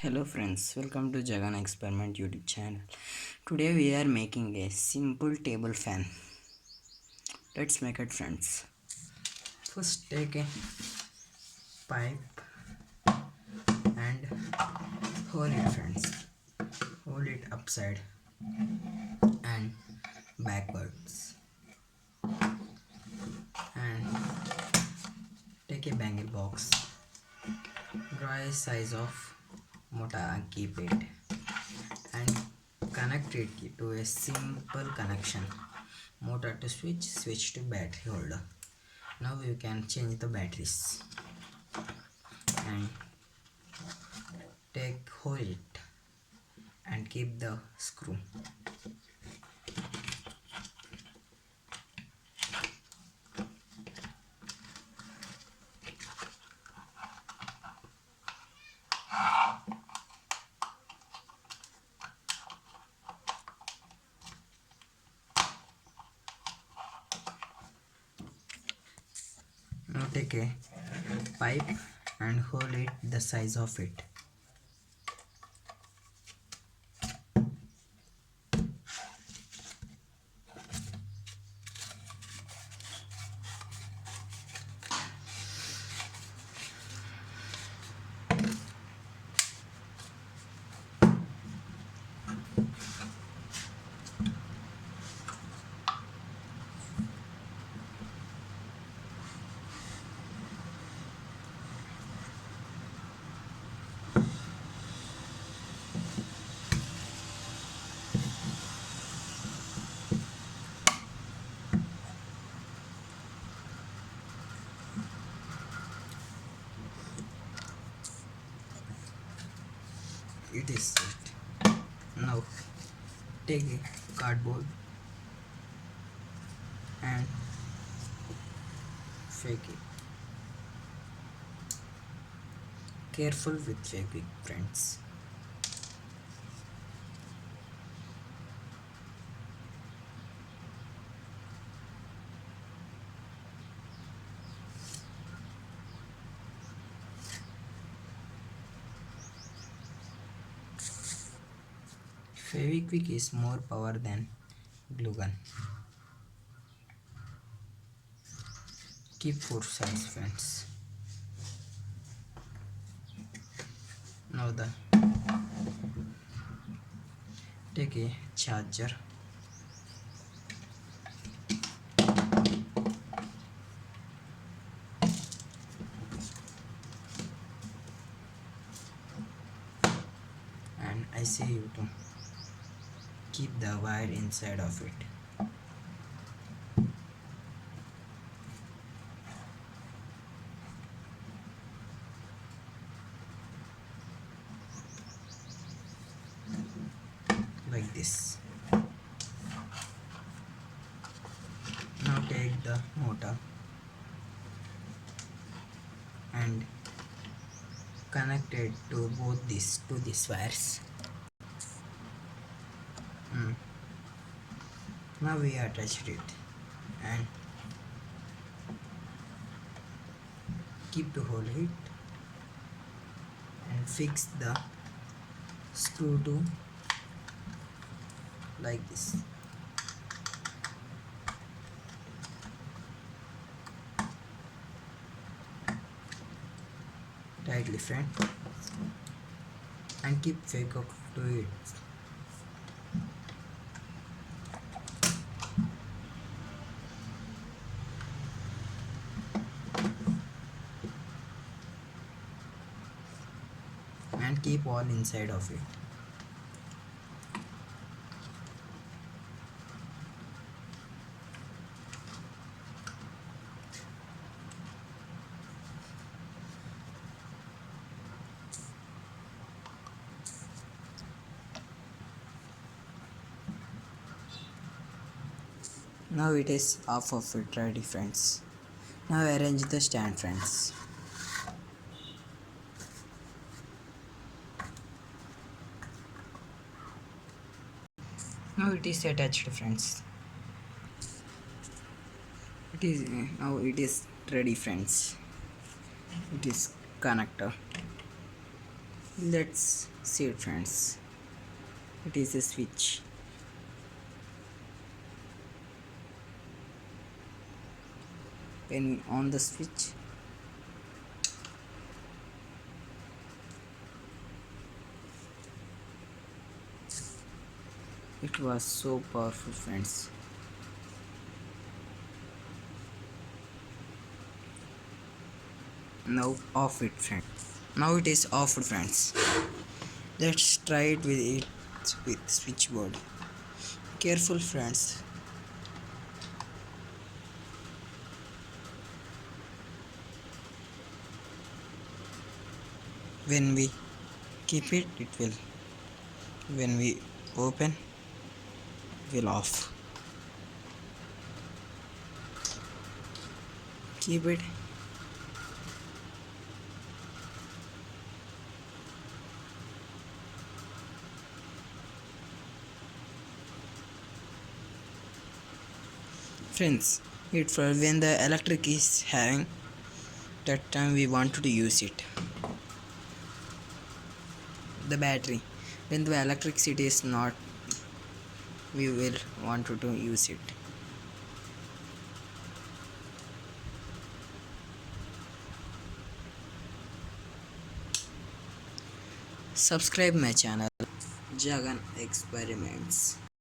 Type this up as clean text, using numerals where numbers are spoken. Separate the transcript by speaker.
Speaker 1: Hello friends, welcome to Jagan Experiment YouTube channel. Today we are making a simple table fan. Let's make it friends. First take a pipe and hold it friends. Hold it upside and backwards. And take a bangle box. Draw a size of mortar and keep it. And connect it to a simple connection. Motor to switch to battery holder. Now you can change the batteries and hold it and keep the screw. Now take a pipe and hold it the size of it. It is set. Now take a cardboard and fake it. Careful with fabric friends. Fevikwik is more power than glue gun. Keep four sides friends. Now take a charger and I say you to keep the wire inside of it. Like this. Now take the motor and connect it to both these wires. Now we attached it and keep to hold it and fix the screw to like this. Tightly friend and keep fake up to it. And keep all inside of it. Now it is half of it ready friends. Now arrange the stand friends. Now it is attached friends. Now it is ready friends. It is connector. Let's see it, friends. It is a switch. When we on the switch, it was so powerful, friends. Now off it, friends. Now it is off, friends. Let's try it with switchboard. Careful, friends. When we keep it, it will. When we open, it will off. Keep it. Friends, it for when the electric is having, that time we wanted to use it. The battery, when the electricity is not, we will want to use it. Subscribe my channel, Jagan Experiments.